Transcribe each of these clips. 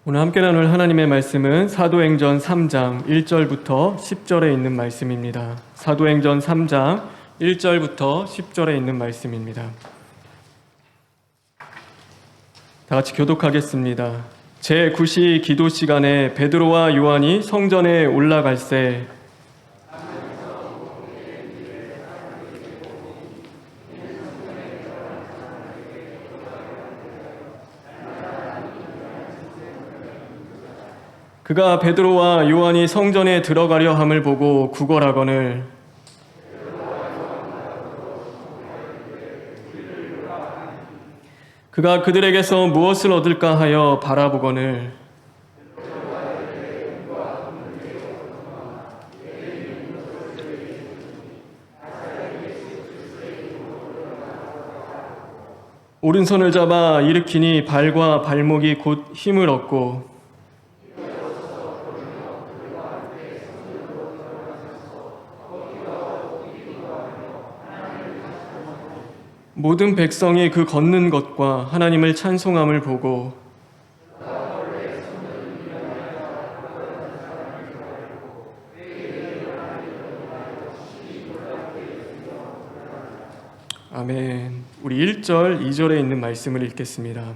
오늘 함께 나눌 하나님의 말씀은 사도행전 3장 1절부터 10절에 있는 말씀입니다. 사도행전 3장 1절부터 10절에 있는 말씀입니다. 다 같이 교독하겠습니다. 제9시 기도 시간에 베드로와 요한이 성전에 올라갈새 그가 베드로와 요한이 성전에 들어가려 함을 보고 구걸하거늘 그가 그들에게서 무엇을 얻을까 하여 바라보거늘 오른손을 잡아 일으키니 발과 발목이 곧 힘을 얻고 모든 백성이 그 걷는 것과 하나님을 찬송함을 보고 아멘. 우리 1절, 2절에 있는 말씀을 읽겠습니다.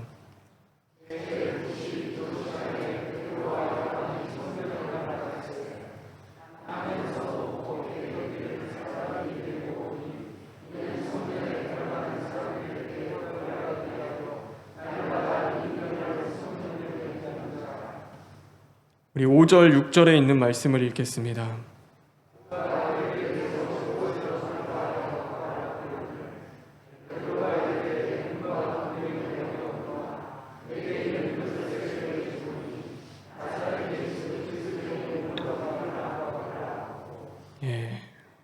우리 5절, 6절에 있는 말씀을 읽겠습니다.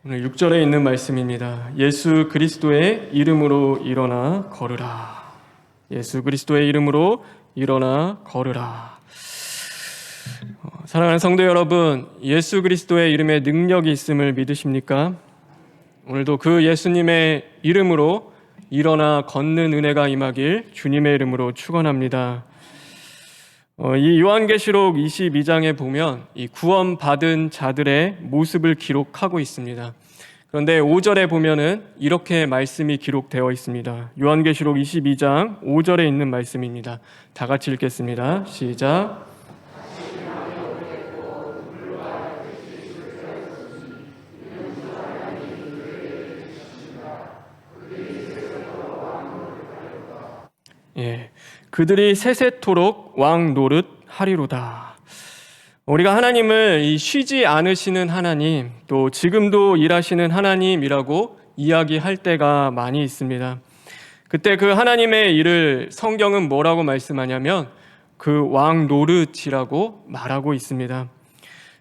오늘 6절에 있는 말씀입니다. 예수 그리스도의 이름으로 일어나 걸으라. 예수 그리스도의 이름으로 일어나 걸으라. 사랑하는 성도 여러분, 예수 그리스도의 이름에 능력이 있음을 믿으십니까? 오늘도 그 예수님의 이름으로 일어나 걷는 은혜가 임하길 주님의 이름으로 축원합니다. 이 요한계시록 22장에 보면 이 구원받은 자들의 모습을 기록하고 있습니다. 그런데 5절에 보면은 이렇게 말씀이 기록되어 있습니다. 요한계시록 22장 5절에 있는 말씀입니다. 다 같이 읽겠습니다. 시작. 그들이 세세토록 왕 노릇 하리로다. 우리가 하나님을 쉬지 않으시는 하나님, 또 지금도 일하시는 하나님이라고 이야기할 때가 많이 있습니다. 그때 그 하나님의 일을 성경은 뭐라고 말씀하냐면 그 왕 노릇이라고 말하고 있습니다.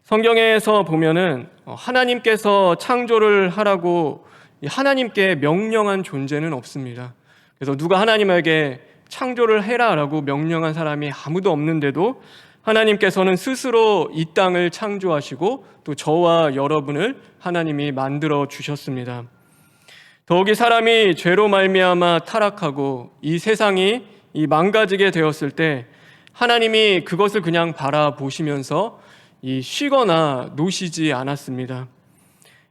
성경에서 보면은 하나님께서 창조를 하라고 하나님께 명령한 존재는 없습니다. 그래서 누가 하나님에게 창조를 해라라고 명령한 사람이 아무도 없는데도 하나님께서는 스스로 이 땅을 창조하시고 또 저와 여러분을 하나님이 만들어 주셨습니다. 더욱이 사람이 죄로 말미암아 타락하고 이 세상이 망가지게 되었을 때 하나님이 그것을 그냥 바라보시면서 쉬거나 노시지 않았습니다.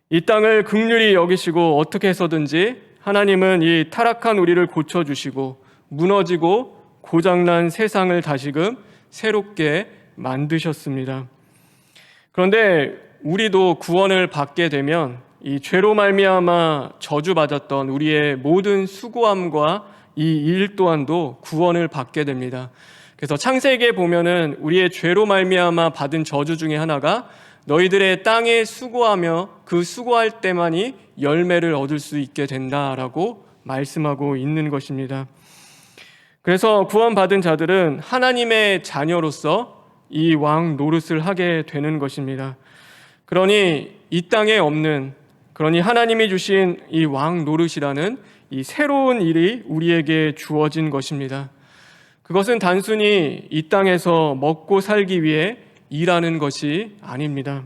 이 땅을 긍휼히 여기시고 어떻게 해서든지 하나님은 이 타락한 우리를 고쳐주시고 무너지고 고장난 세상을 다시금 새롭게 만드셨습니다. 그런데 우리도 구원을 받게 되면 이 죄로 말미암아 저주받았던 우리의 모든 수고함과 이 일 또한도 구원을 받게 됩니다. 그래서 창세기에 보면은 우리의 죄로 말미암아 받은 저주 중에 하나가 너희들의 땅에 수고하며 그 수고할 때만이 열매를 얻을 수 있게 된다라고 말씀하고 있는 것입니다. 그래서 구원받은 자들은 하나님의 자녀로서 이 왕 노릇을 하게 되는 것입니다. 그러니 이 땅에 없는, 그러니 하나님이 주신 이 왕 노릇이라는 이 새로운 일이 우리에게 주어진 것입니다. 그것은 단순히 이 땅에서 먹고 살기 위해 일하는 것이 아닙니다.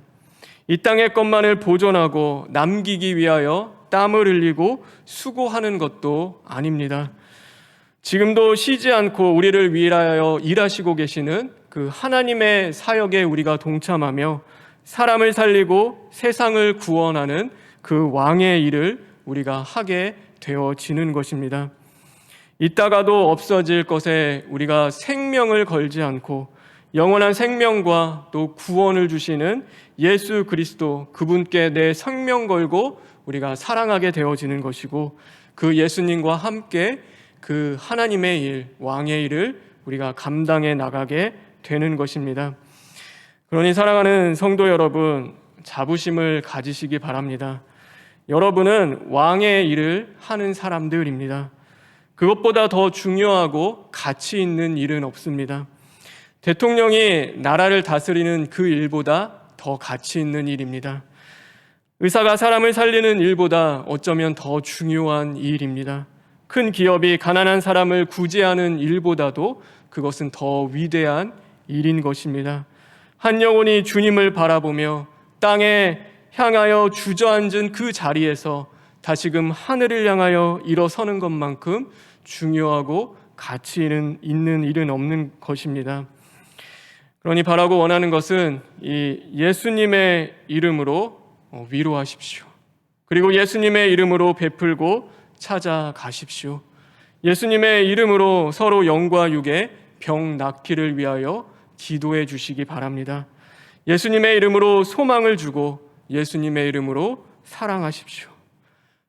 이 땅의 것만을 보존하고 남기기 위하여 땀을 흘리고 수고하는 것도 아닙니다. 지금도 쉬지 않고 우리를 위하여 일하시고 계시는 그 하나님의 사역에 우리가 동참하며 사람을 살리고 세상을 구원하는 그 왕의 일을 우리가 하게 되어지는 것입니다. 있다가도 없어질 것에 우리가 생명을 걸지 않고 영원한 생명과 또 구원을 주시는 예수 그리스도, 그분께 내 생명 걸고 우리가 사랑하게 되어지는 것이고, 그 예수님과 함께 그 하나님의 일, 왕의 일을 우리가 감당해 나가게 되는 것입니다. 그러니 사랑하는 성도 여러분, 자부심을 가지시기 바랍니다. 여러분은 왕의 일을 하는 사람들입니다. 그것보다 더 중요하고 가치 있는 일은 없습니다. 대통령이 나라를 다스리는 그 일보다 더 가치 있는 일입니다. 의사가 사람을 살리는 일보다 어쩌면 더 중요한 일입니다. 큰 기업이 가난한 사람을 구제하는 일보다도 그것은 더 위대한 일인 것입니다. 한 영혼이 주님을 바라보며 땅에 향하여 주저앉은 그 자리에서 다시금 하늘을 향하여 일어서는 것만큼 중요하고 가치 있는 일은 없는 것입니다. 그러니 바라고 원하는 것은 이 예수님의 이름으로 위로하십시오. 그리고 예수님의 이름으로 베풀고 찾아가십시오. 예수님의 이름으로 서로 영과 육의 병 낫기를 위하여 기도해 주시기 바랍니다. 예수님의 이름으로 소망을 주고 예수님의 이름으로 사랑하십시오.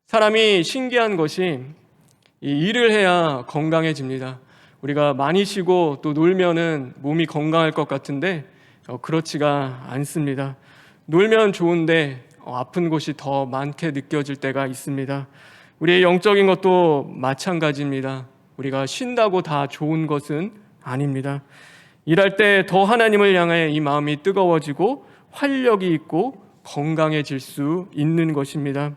사람이 신기한 것이 이 일을 해야 건강해집니다. 우리가 많이 쉬고 또 놀면은 몸이 건강할 것 같은데 그렇지가 않습니다. 놀면 좋은데 아픈 곳이 더 많게 느껴질 때가 있습니다. 우리의 영적인 것도 마찬가지입니다. 우리가 쉰다고 다 좋은 것은 아닙니다. 일할 때 더 하나님을 향해 이 마음이 뜨거워지고 활력이 있고 건강해질 수 있는 것입니다.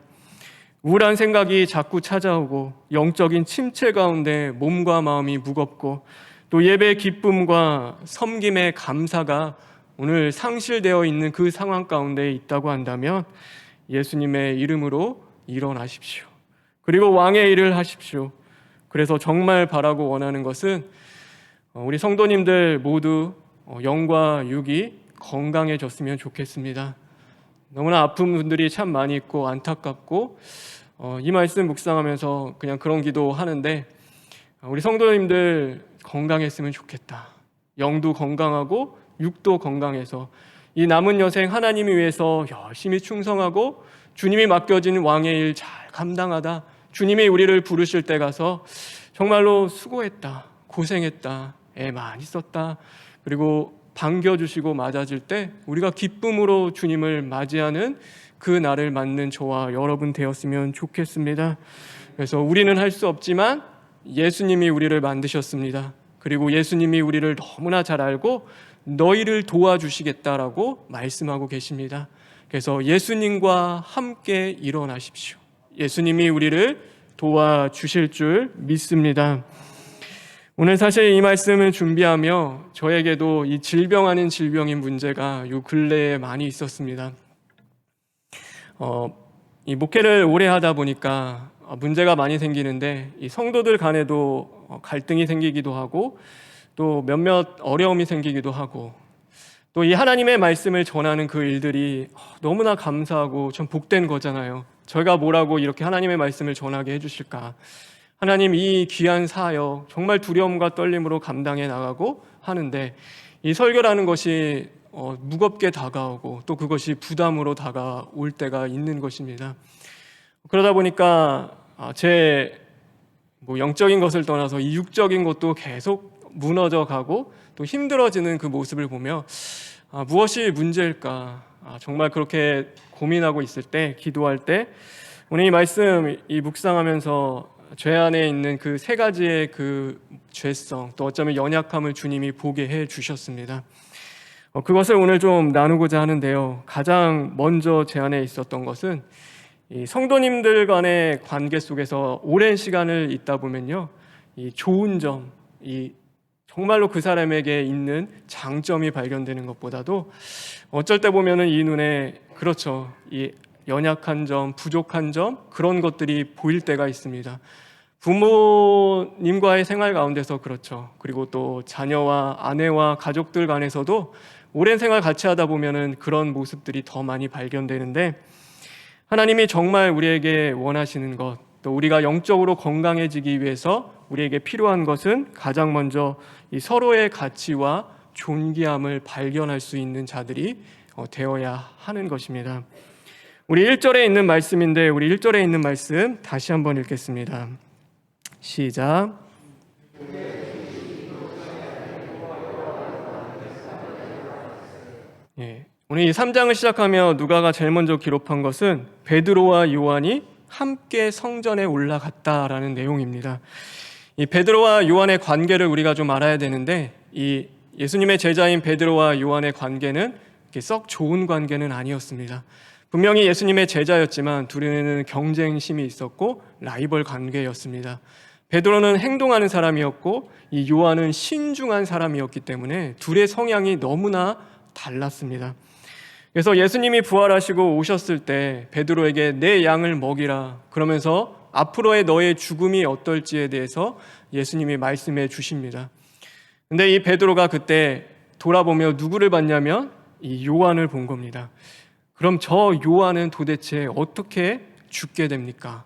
우울한 생각이 자꾸 찾아오고 영적인 침체 가운데 몸과 마음이 무겁고 또 예배의 기쁨과 섬김의 감사가 오늘 상실되어 있는 그 상황 가운데 있다고 한다면 예수님의 이름으로 일어나십시오. 그리고 왕의 일을 하십시오. 그래서 정말 바라고 원하는 것은 우리 성도님들 모두 영과 육이 건강해졌으면 좋겠습니다. 너무나 아픈 분들이 참 많이 있고 안타깝고 이 말씀 묵상하면서 그냥 그런 기도하는데 우리 성도님들 건강했으면 좋겠다. 영도 건강하고 육도 건강해서 이 남은 여생 하나님을 위해서 열심히 충성하고 주님이 맡겨진 왕의 일 잘 감당하다 주님이 우리를 부르실 때 가서 정말로 수고했다, 고생했다, 애 많이 썼다, 그리고 반겨주시고 맞아줄 때 우리가 기쁨으로 주님을 맞이하는 그 날을 맞는 저와 여러분 되었으면 좋겠습니다. 그래서 우리는 할 수 없지만 예수님이 우리를 만드셨습니다. 그리고 예수님이 우리를 너무나 잘 알고 너희를 도와주시겠다라고 말씀하고 계십니다. 그래서 예수님과 함께 일어나십시오. 예수님이 우리를 도와주실 줄 믿습니다. 오늘 사실 이 말씀을 준비하며 저에게도 이 질병 아닌 질병인 문제가 요 근래에 많이 있었습니다. 이 목회를 오래 하다 보니까 문제가 많이 생기는데 이 성도들 간에도 갈등이 생기기도 하고 또 몇몇 어려움이 생기기도 하고 또 이 하나님의 말씀을 전하는 그 일들이 너무나 감사하고 참 복된 거잖아요. 저희가 뭐라고 이렇게 하나님의 말씀을 전하게 해주실까? 하나님 이 귀한 사역 정말 두려움과 떨림으로 감당해 나가고 하는데 이 설교라는 것이 무겁게 다가오고 또 그것이 부담으로 다가올 때가 있는 것입니다. 그러다 보니까 제 영적인 것을 떠나서 이 육적인 것도 계속 무너져 가고 또 힘들어지는 그 모습을 보며 무엇이 문제일까? 정말 그렇게 고민하고 있을 때, 기도할 때 오늘 이 말씀 이 묵상하면서 죄 안에 있는 그 세 가지의 그 죄성 또 어쩌면 연약함을 주님이 보게 해 주셨습니다. 그것을 오늘 좀 나누고자 하는데요. 가장 먼저 제 안에 있었던 것은 이 성도님들 간의 관계 속에서 오랜 시간을 있다 보면요, 이 좋은 점, 이 정말로 그 사람에게 있는 장점이 발견되는 것보다도 어쩔 때 보면은 이 눈에 이 연약한 점, 부족한 점 그런 것들이 보일 때가 있습니다. 부모님과의 생활 가운데서 그렇죠. 그리고 또 자녀와 아내와 가족들 간에서도 오랜 생활 같이 하다 보면은 그런 모습들이 더 많이 발견되는데, 하나님이 정말 우리에게 원하시는 것, 또 우리가 영적으로 건강해지기 위해서 우리에게 필요한 것은 가장 먼저 이 서로의 가치와 존귀함을 발견할 수 있는 자들이 되어야 하는 것입니다. 우리 1절에 있는 말씀인데, 우리 1절에 있는 말씀 다시 한번 읽겠습니다. 시작. 오늘 이 3장을 시작하며 누가가 제일 먼저 기록한 것은 베드로와 요한이 함께 성전에 올라갔다라는 내용입니다. 이 베드로와 요한의 관계를 우리가 좀 알아야 되는데, 이 예수님의 제자인 베드로와 요한의 관계는 썩 좋은 관계는 아니었습니다. 분명히 예수님의 제자였지만 둘에는 경쟁심이 있었고 라이벌 관계였습니다. 베드로는 행동하는 사람이었고 이 요한은 신중한 사람이었기 때문에 둘의 성향이 너무나 달랐습니다. 그래서 예수님이 부활하시고 오셨을 때 베드로에게 내 양을 먹이라 그러면서 앞으로의 너의 죽음이 어떨지에 대해서 예수님이 말씀해 주십니다. 근데 이 베드로가 그때 돌아보며 누구를 봤냐면 이 요한을 본 겁니다. 그럼 저 요한은 도대체 어떻게 죽게 됩니까?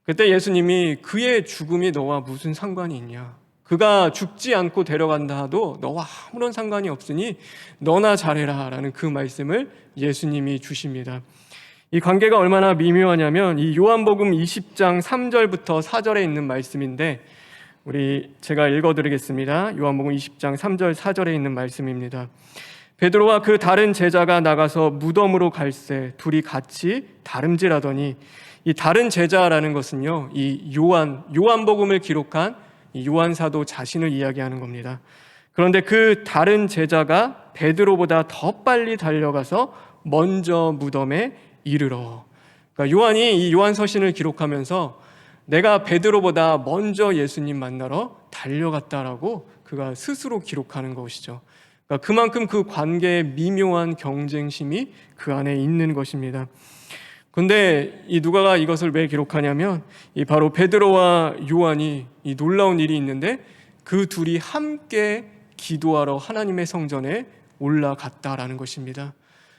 그때 예수님이 그의 죽음이 너와 무슨 상관이 있냐? 그가 죽지 않고 데려간다 하도 너와 아무런 상관이 없으니 너나 잘해라 라는 그 말씀을 예수님이 주십니다. 이 관계가 얼마나 미묘하냐면 이 요한복음 20장 3절부터 4절에 있는 말씀인데, 제가 읽어드리겠습니다. 요한복음 20장 3절 4절에 있는 말씀입니다. 베드로와 그 다른 제자가 나가서 무덤으로 갈새 둘이 같이 다름질하더니, 이 다른 제자라는 것은요, 이 요한복음을 기록한 이 요한 사도 자신을 이야기하는 겁니다. 그런데 그 다른 제자가 베드로보다 더 빨리 달려가서 먼저 무덤에 이르러, 그러니까 요한이 이 요한서신을 기록하면서 내가 베드로보다 먼저 예수님 만나러 달려갔다라고 그가 스스로 기록하는 것이죠. 그러니까 그만큼 그 관계의 미묘한 경쟁심이 그 안에 있는 것입니다. 근데 이 누가가 이것을 왜 기록하냐면 이 바로 베드로와 요한이 이 놀라운 일이 있는데 그 둘이 함께 기도하러 하나님의 성전에 올라갔다라는 것입니다.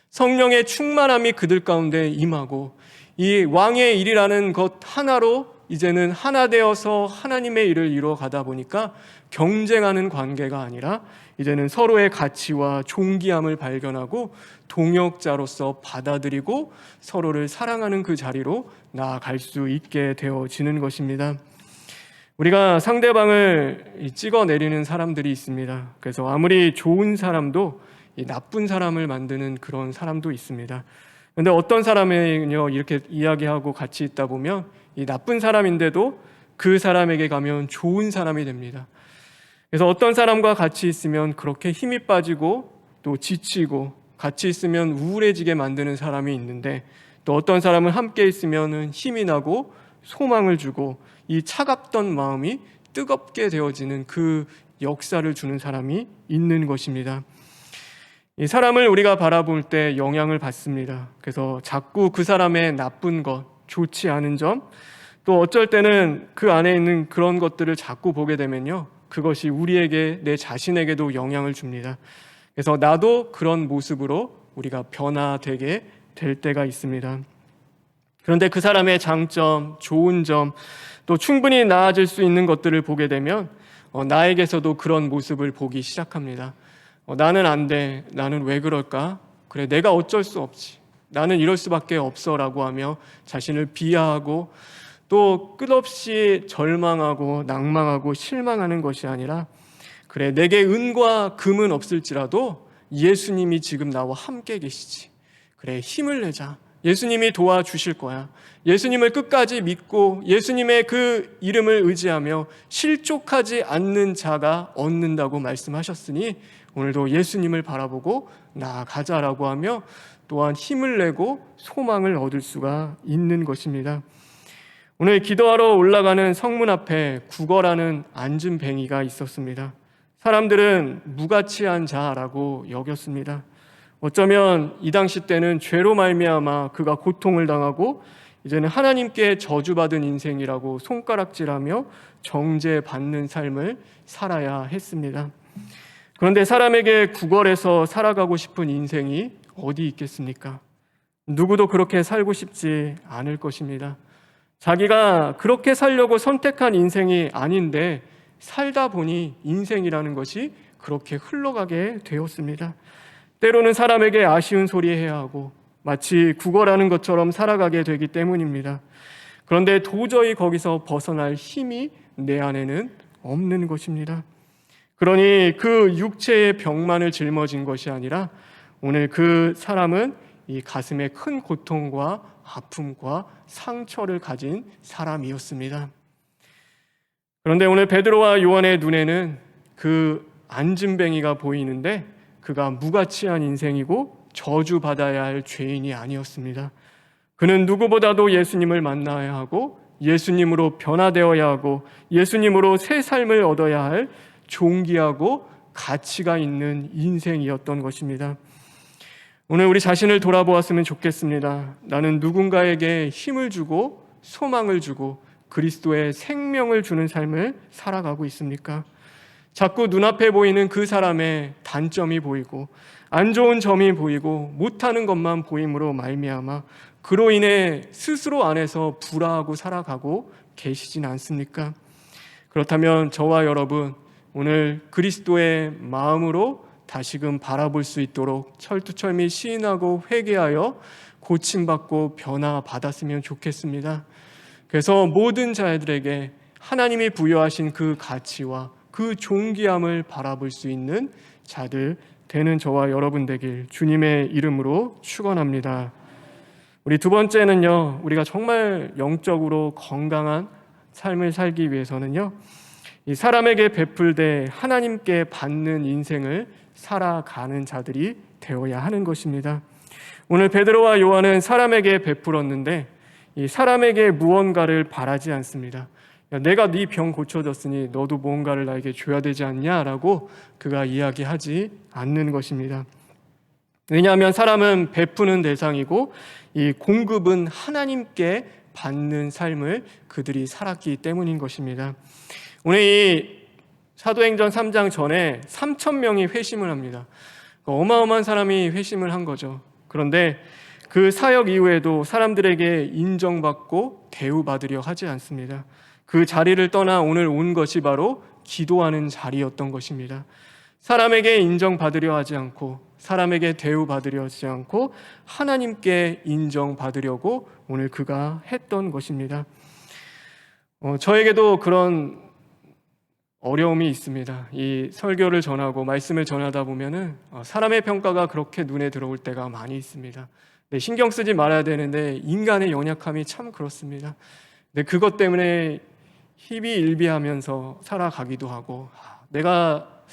성령의 충만함이 그들 가운데 임하고 이 왕의 일이라는 것 하나로 이제는 하나 되어서 하나님의 일을 이루어 가다 보니까 경쟁하는 관계가 아니라 이제는 서로의 가치와 존귀함을 발견하고 동역자로서 받아들이고 서로를 사랑하는 그 자리로 나아갈 수 있게 되어지는 것입니다. 우리가 상대방을 찍어내리는 사람들이 있습니다. 그래서 아무리 좋은 사람도 이 나쁜 사람을 만드는 그런 사람도 있습니다. 그런데 어떤 사람은요, 이렇게 이야기하고 같이 있다 보면 이 나쁜 사람인데도 그 사람에게 가면 좋은 사람이 됩니다. 그래서 어떤 사람과 같이 있으면 그렇게 힘이 빠지고 또 지치고 같이 있으면 우울해지게 만드는 사람이 있는데, 또 어떤 사람은 함께 있으면 힘이 나고 소망을 주고 이 차갑던 마음이 뜨겁게 되어지는 그 역사를 주는 사람이 있는 것입니다. 이 사람을 우리가 바라볼 때 영향을 받습니다. 그래서 자꾸 그 사람의 나쁜 것, 좋지 않은 점, 또 어쩔 때는 그 안에 있는 그런 것들을 자꾸 보게 되면요, 그것이 우리에게, 내 자신에게도 영향을 줍니다. 그래서 나도 그런 모습으로 우리가 변화되게 될 때가 있습니다. 그런데 그 사람의 장점, 좋은 점, 또 충분히 나아질 수 있는 것들을 보게 되면 나에게서도 그런 모습을 보기 시작합니다. 나는 안 돼. 나는 왜 그럴까? 그래, 내가 어쩔 수 없지. 나는 이럴 수밖에 없어 라고 하며 자신을 비하하고 또 끝없이 절망하고 낭망하고 실망하는 것이 아니라, 그래, 내게 은과 금은 없을지라도 예수님이 지금 나와 함께 계시지. 그래, 힘을 내자. 예수님이 도와주실 거야. 예수님을 끝까지 믿고 예수님의 그 이름을 의지하며 실족하지 않는 자가 얻는다고 말씀하셨으니 오늘도 예수님을 바라보고 나아가자라고 하며 또한 힘을 내고 소망을 얻을 수가 있는 것입니다. 오늘 기도하러 올라가는 성문 앞에 구걸하는 안진뱅이가 있었습니다. 사람들은 무가치한 자라고 여겼습니다. 어쩌면 이 당시 때는 죄로 말미암아 그가 고통을 당하고 이제는 하나님께 저주받은 인생이라고 손가락질하며 정죄받는 삶을 살아야 했습니다. 그런데 사람에게 구걸해서 살아가고 싶은 인생이 어디 있겠습니까? 누구도 그렇게 살고 싶지 않을 것입니다. 자기가 그렇게 살려고 선택한 인생이 아닌데 살다 보니 인생이라는 것이 그렇게 흘러가게 되었습니다. 때로는 사람에게 아쉬운 소리 해야 하고 마치 구걸하는 것처럼 살아가게 되기 때문입니다. 그런데 도저히 거기서 벗어날 힘이 내 안에는 없는 것입니다. 그러니 그 육체의 병만을 짊어진 것이 아니라 오늘 그 사람은 이 가슴에 큰 고통과 아픔과 상처를 가진 사람이었습니다. 그런데 오늘 베드로와 요한의 눈에는 그 안진뱅이가 보이는데 그가 무가치한 인생이고 저주받아야 할 죄인이 아니었습니다. 그는 누구보다도 예수님을 만나야 하고 예수님으로 변화되어야 하고 예수님으로 새 삶을 얻어야 할 존귀하고 가치가 있는 인생이었던 것입니다. 오늘 우리 자신을 돌아보았으면 좋겠습니다. 나는 누군가에게 힘을 주고 소망을 주고 그리스도의 생명을 주는 삶을 살아가고 있습니까? 자꾸 눈앞에 보이는 그 사람의 단점이 보이고 안 좋은 점이 보이고 못하는 것만 보임으로 말미암아 그로 인해 스스로 안에서 불화하고 살아가고 계시진 않습니까? 그렇다면 저와 여러분 오늘 그리스도의 마음으로 다시금 바라볼 수 있도록 철두철미 시인하고 회개하여 고침받고 변화받았으면 좋겠습니다. 그래서 모든 자들에게 하나님이 부여하신 그 가치와 그 존귀함을 바라볼 수 있는 자들 되는 저와 여러분 되길 주님의 이름으로 축원합니다. 우리 두 번째는요, 우리가 정말 영적으로 건강한 삶을 살기 위해서는요, 이 사람에게 베풀되 하나님께 받는 인생을 살아가는 자들이 되어야 하는 것입니다. 오늘 베드로와 요한은 사람에게 베풀었는데 이 사람에게 무언가를 바라지 않습니다. 야, 내가 네 병 고쳐줬으니 너도 무언가를 나에게 줘야 되지 않냐라고 그가 이야기하지 않는 것입니다. 왜냐하면 사람은 베푸는 대상이고 이 공급은 하나님께 받는 삶을 그들이 살았기 때문인 것입니다. 오늘 이 사도행전 3장 전에 3,000명이 회심을 합니다. 어마어마한 사람이 회심을 한 거죠. 그런데 그 사역 이후에도 사람들에게 인정받고 대우받으려 하지 않습니다. 그 자리를 떠나 오늘 온 것이 바로 기도하는 자리였던 것입니다. 사람에게 인정받으려 하지 않고 사람에게 대우받으려 하지 않고 하나님께 인정받으려고 오늘 그가 했던 것입니다. 저에게도 그런 어려움이 있습니다. 이 설교를 전하고 말씀을 전하다 보면은 사람의 평가가 그렇게 눈에 들어올 때가 많이 있습니다. 네, 신경 쓰지 말아야 되는데 인간의 연약함이 참 그렇습니다. 네, 그것 때문에 희비일비하면서 살아가기도 하고 내가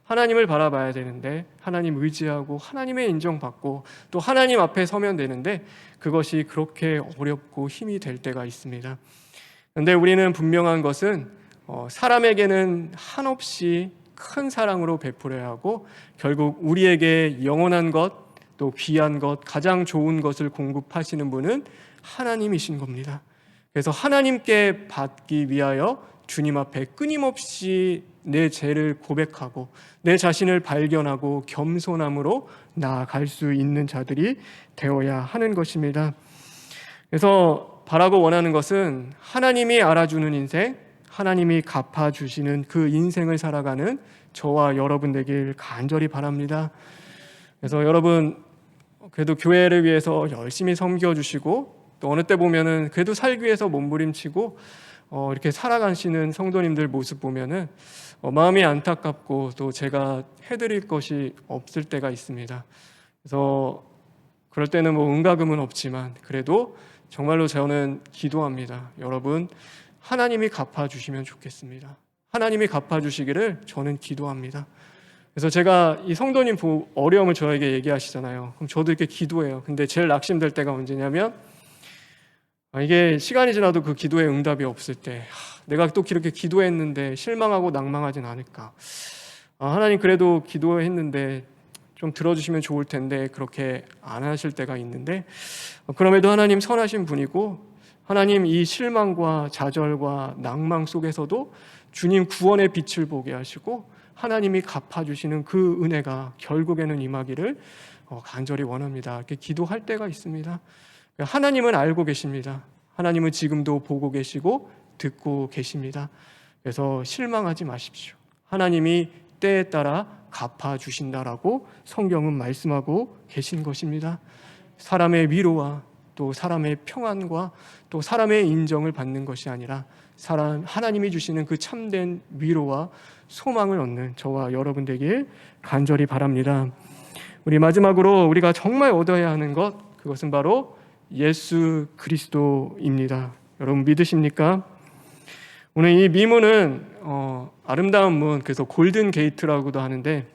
하나님을 바라봐야 되는데 하나님 의지하고 하나님의 인정받고 또 하나님 앞에 서면 되는데 그것이 그렇게 어렵고 힘이 될 때가 있습니다. 그런데 우리는 분명한 것은 사람에게는 한없이 큰 사랑으로 베풀어야 하고 결국 우리에게 영원한 것 또 귀한 것 가장 좋은 것을 공급하시는 분은 하나님이신 겁니다. 그래서 하나님께 받기 위하여 주님 앞에 끊임없이 내 죄를 고백하고 내 자신을 발견하고 겸손함으로 나아갈 수 있는 자들이 되어야 하는 것입니다. 그래서 바라고 원하는 것은 하나님이 알아주는 인생, 하나님이 갚아주시는 그 인생을 살아가는 저와 여러분 되길 간절히 바랍니다. 그래서 여러분 그래도 교회를 위해서 열심히 섬겨주시고 또 어느 때 보면은 그래도 살기 위해서 몸부림치고 이렇게 살아가시는 성도님들 모습 보면은 마음이 안타깝고 또 제가 해드릴 것이 없을 때가 있습니다. 그래서 그럴 때는 뭐 응가금은 없지만 그래도 정말로 저는 기도합니다. 여러분 하나님이 갚아주시면 좋겠습니다. 하나님이 갚아주시기를 저는 기도합니다. 그래서 제가 이 성도님 어려움을 저에게 얘기하시잖아요. 그럼 저도 이렇게 기도해요. 근데 제일 낙심될 때가 언제냐면 이게 시간이 지나도 그 기도에 응답이 없을 때 내가 또 이렇게 기도했는데 실망하고 낭망하진 않을까. 하나님 그래도 기도했는데 좀 들어주시면 좋을 텐데 그렇게 안 하실 때가 있는데 그럼에도 하나님 선하신 분이고 하나님, 이 실망과 좌절과 낭망 속에서도 주님 구원의 빛을 보게 하시고 하나님이 갚아주시는 그 은혜가 결국에는 임하기를 간절히 원합니다. 이렇게 기도할 때가 있습니다. 하나님은 알고 계십니다. 하나님은 지금도 보고 계시고 듣고 계십니다. 그래서 실망하지 마십시오. 하나님이 때에 따라 갚아주신다라고 성경은 말씀하고 계신 것입니다. 사람의 위로와 또 사람의 평안과 또 사람의 인정을 받는 것이 아니라 하나님이 주시는 그 참된 위로와 소망을 얻는 저와 여러분 되길 간절히 바랍니다. 우리 마지막으로 우리가 정말 얻어야 하는 것, 그것은 바로 예수 그리스도입니다. 여러분 믿으십니까? 오늘 이 미문은 아름다운 문, 그래서 골든 게이트라고도 하는데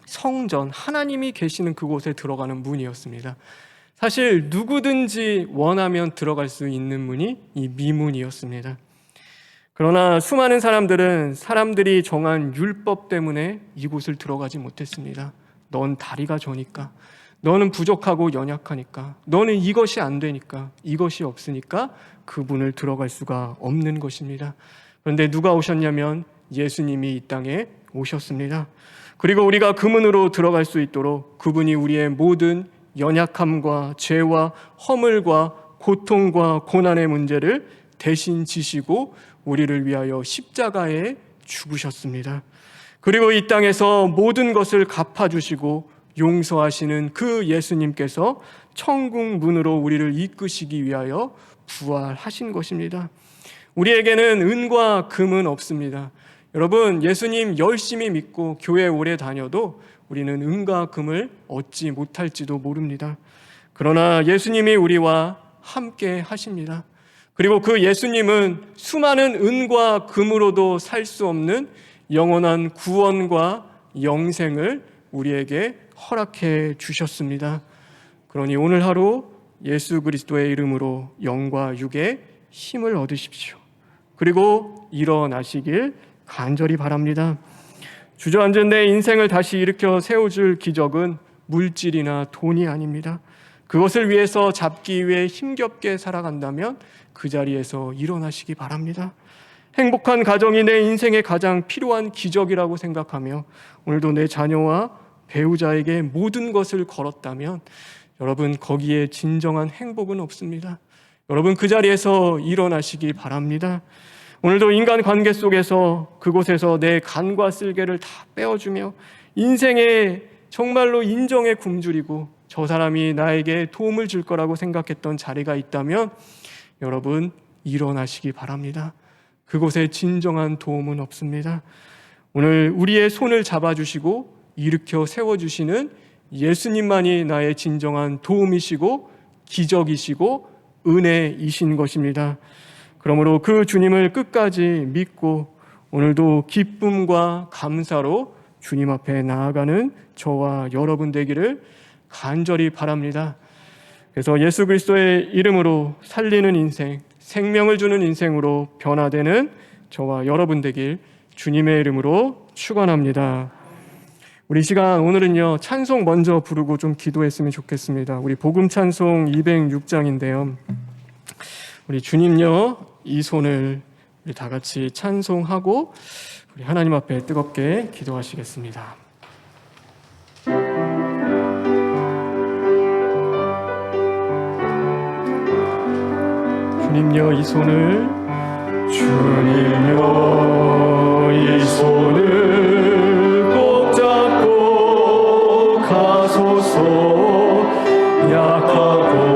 성전, 하나님이 계시는 그곳에 들어가는 문이었습니다. 사실 누구든지 원하면 들어갈 수 있는 문이 이 미문이었습니다. 그러나 수많은 사람들이 정한 율법 때문에 이곳을 들어가지 못했습니다. 넌 다리가 저니까, 너는 부족하고 연약하니까, 너는 이것이 안 되니까, 이것이 없으니까 그 문을 들어갈 수가 없는 것입니다. 그런데 누가 오셨냐면 예수님이 이 땅에 오셨습니다. 그리고 우리가 그 문으로 들어갈 수 있도록 그분이 우리의 모든 연약함과 죄와 허물과 고통과 고난의 문제를 대신 지시고 우리를 위하여 십자가에 죽으셨습니다. 그리고 이 땅에서 모든 것을 갚아주시고 용서하시는 그 예수님께서 천국 문으로 우리를 이끄시기 위하여 부활하신 것입니다. 우리에게는 은과 금은 없습니다. 여러분, 예수님 열심히 믿고 교회 오래 다녀도 우리는 은과 금을 얻지 못할지도 모릅니다. 그러나 예수님이 우리와 함께 하십니다. 그리고 그 예수님은 수많은 은과 금으로도 살 수 없는 영원한 구원과 영생을 우리에게 허락해 주셨습니다. 그러니 오늘 하루 예수 그리스도의 이름으로 영과 육의 힘을 얻으십시오. 그리고 일어나시길 간절히 바랍니다. 주저앉은 내 인생을 다시 일으켜 세워줄 기적은 물질이나 돈이 아닙니다. 그것을 위해서 잡기 위해 힘겹게 살아간다면 그 자리에서 일어나시기 바랍니다. 행복한 가정이 내 인생에 가장 필요한 기적이라고 생각하며 오늘도 내 자녀와 배우자에게 모든 것을 걸었다면 여러분, 거기에 진정한 행복은 없습니다. 여러분, 그 자리에서 일어나시기 바랍니다. 오늘도 인간 관계 속에서 그곳에서 내 간과 쓸개를 다 빼어주며 인생에 정말로 인정에 굶주리고 저 사람이 나에게 도움을 줄 거라고 생각했던 자리가 있다면 여러분, 일어나시기 바랍니다. 그곳에 진정한 도움은 없습니다. 오늘 우리의 손을 잡아주시고 일으켜 세워주시는 예수님만이 나의 진정한 도움이시고 기적이시고 은혜이신 것입니다. 그러므로 그 주님을 끝까지 믿고 오늘도 기쁨과 감사로 주님 앞에 나아가는 저와 여러분 되기를 간절히 바랍니다. 그래서 예수 그리스도의 이름으로 살리는 인생, 생명을 주는 인생으로 변화되는 저와 여러분 되길 주님의 이름으로 축원합니다. 우리 시간 오늘은요, 찬송 먼저 부르고 좀 기도했으면 좋겠습니다. 우리 복음 찬송 206장인데요. 우리 주님요, 이 손을 우리 다 같이 찬송하고 우리 하나님 앞에 뜨겁게 기도하시겠습니다. 주님요, 이 손을, 주님요, 이 손을 꼭 잡고 가소서. 약하고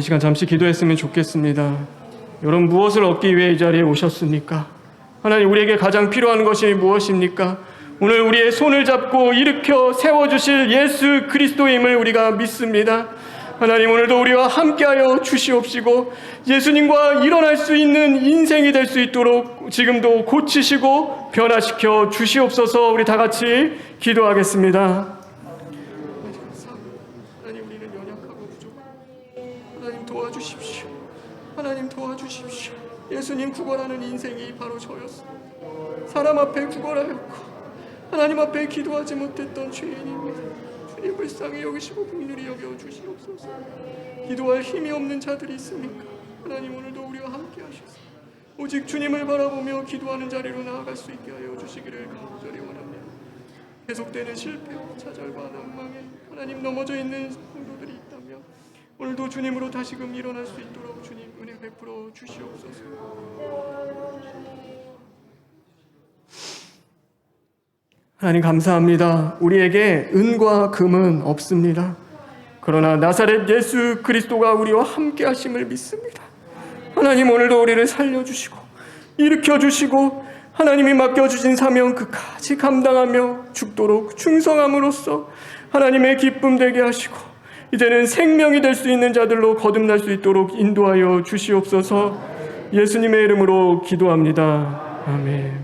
시간 잠시 기도했으면 좋겠습니다. 여러분, 무엇을 얻기 위해 이 자리에 오셨습니까? 하나님, 우리에게 가장 필요한 것이 무엇입니까? 오늘 우리의 손을 잡고 일으켜 세워주실 예수 그리스도임을 우리가 믿습니다. 하나님, 오늘도 우리와 함께하여 주시옵시고 예수님과 일어날 수 있는 인생이 될 수 있도록 지금도 고치시고 변화시켜 주시옵소서. 우리 다 같이 기도하겠습니다. 하나님, 우리는 연약하고 부족합니다. 하나님, 도와주십시오. 하나님, 도와주십시오. 예수님 구걸하는 인생이 바로 저였습니다. 사람 앞에 구걸하였고 하나님 앞에 기도하지 못했던 죄인입니다. 주님, 불쌍히 여기시고 긍휼히 여겨 주시옵소서. 기도할 힘이 없는 자들이 있습니까? 하나님, 오늘도 우리와 함께 하셔서 오직 주님을 바라보며 기도하는 자리로 나아갈 수 있게 하여 주시기를 간절히 원합니다. 계속되는 실패와 좌절과 낭망에 하나님 넘어져 있는 성도들이 있다면 오늘도 주님으로 다시금 일어날 수 있도록 주님 은혜 베풀어 주시옵소서. 하나님, 감사합니다. 우리에게 은과 금은 없습니다. 그러나 나사렛 예수 그리스도가 우리와 함께 하심을 믿습니다. 하나님, 오늘도 우리를 살려주시고 일으켜주시고 하나님이 맡겨주신 사명 끝까지 감당하며 죽도록 충성함으로써 하나님의 기쁨 되게 하시고 이제는 생명이 될 수 있는 자들로 거듭날 수 있도록 인도하여 주시옵소서. 예수님의 이름으로 기도합니다. 아멘.